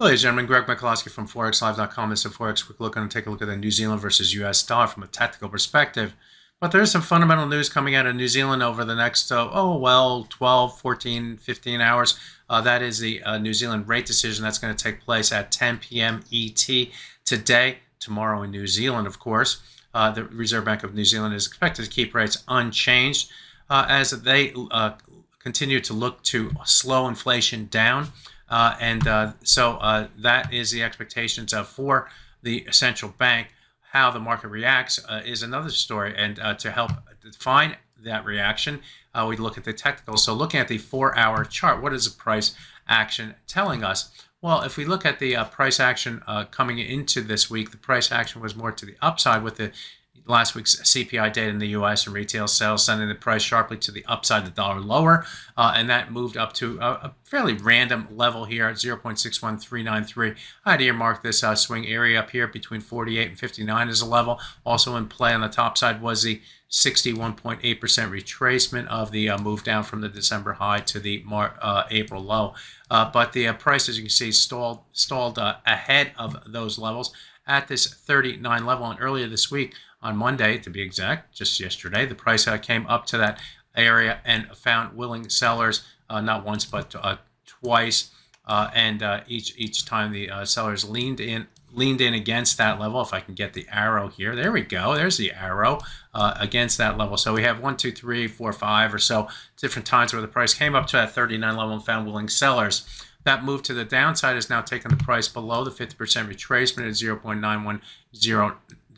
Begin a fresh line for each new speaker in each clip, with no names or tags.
Ladies and gentlemen, Greg Michalowski from ForexLive.com. This is a Forex Quick Look. I'm going to take a look at the New Zealand versus U.S. dollar from a tactical perspective. But there is some fundamental news coming out of New Zealand over the next, 12, 14, 15 hours. That is the New Zealand rate decision that's going to take place at 10 p.m. ET today, tomorrow in New Zealand, of course. The Reserve Bank of New Zealand is expected to keep rates unchanged as they continue to look to slow inflation down. So that is the expectations for the central bank. How the market reacts is another story. And to help define that reaction, we look at the technical. So looking at the 4-hour chart, what is the price action telling us? Well, if we look at the price action coming into this week, the price action was more to the upside with the last week's CPI data in the U.S. and retail sales sending the price sharply to the upside, the dollar lower, and that moved up to a fairly random level here at 0.61393. I had earmarked this swing area up here between 48 and 59 as a level. Also in play on the top side was the 61.8% retracement of the move down from the December high to the April low. But the price, as you can see, stalled ahead of those levels at this 39 level. And earlier this week, on Monday, to be exact, just yesterday, the price came up to that area and found willing sellers, not once but twice, and each time the sellers leaned in against that level. If I can get the arrow here, there we go. There's the arrow against that level. So we have 1, 2, 3, 4, 5 or so different times where the price came up to that 39 level and found willing sellers. That move to the downside has now taken the price below the 50% retracement at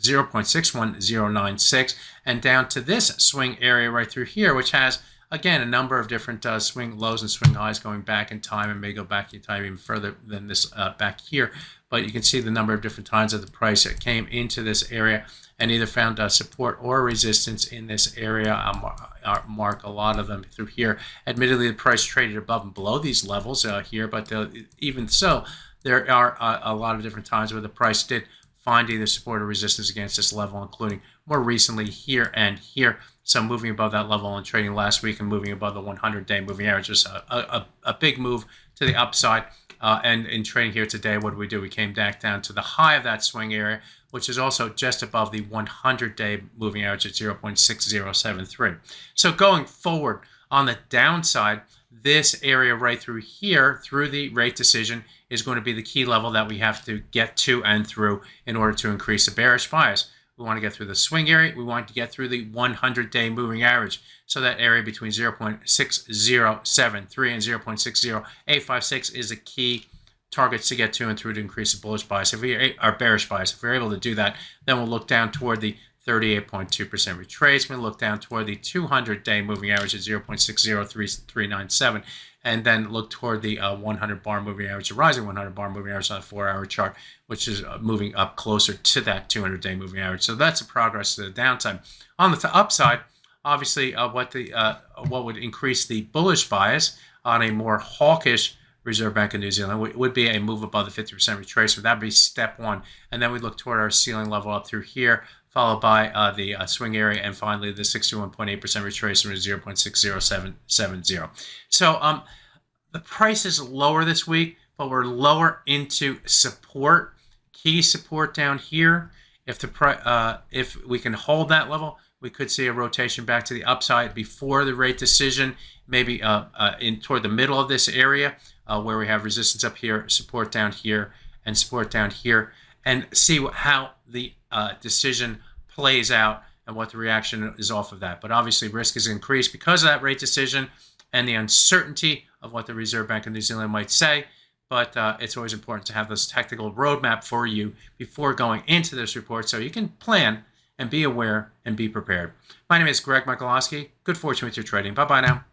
0.61096 and down to this swing area right through here, which has, again, a number of different swing lows and swing highs going back in time and may go back in time even further than this back here. But you can see the number of different times that the price came into this area and either found support or resistance in this area. I'll mark a lot of them through here. Admittedly, the price traded above and below these levels here, but even so, there are a lot of different times where the price did find either support or resistance against this level, including more recently here and here. So moving above that level and trading last week and moving above the 100-day moving average was a big move to the upside. And in trading here today, what did? We came back down to the high of that swing area, which is also just above the 100-day moving average at 0.6073. So going forward on the downside, this area right through here, through the rate decision, is going to be the key level that we have to get to and through in order to increase the bearish bias. We want to get through the swing area. We want to get through the 100-day moving average. So that area between 0.6073 and 0.60856 is the key targets to get to and through to increase the bullish bias. If we are bearish bias, if we're able to do that, then we'll look down toward the 38.2% retracement, look down toward the 200-day moving average at 0.603397, and then look toward the 100-bar moving average, the rising 100-bar moving average on a 4-hour chart, which is moving up closer to that 200-day moving average. So that's a progress to the downside. On the upside, obviously, what would increase the bullish bias on a more hawkish Reserve Bank of New Zealand would be a move above the 50% retracement. That would be step one. And then we look toward our ceiling level up through here, followed by the swing area, and finally the 61.8% retracement is 0.60770. So the price is lower this week, but we're lower into support, key support down here. If we can hold that level, we could see a rotation back to the upside before the rate decision, maybe toward the middle of this area where we have resistance up here, support down here, and support down here, and see how the decision plays out and what the reaction is off of that. But obviously, risk is increased because of that rate decision and the uncertainty of what the Reserve Bank of New Zealand might say. But it's always important to have this technical roadmap for you before going into this report so you can plan and be aware and be prepared. My name is Greg Michalowski. Good fortune with your trading. Bye-bye now.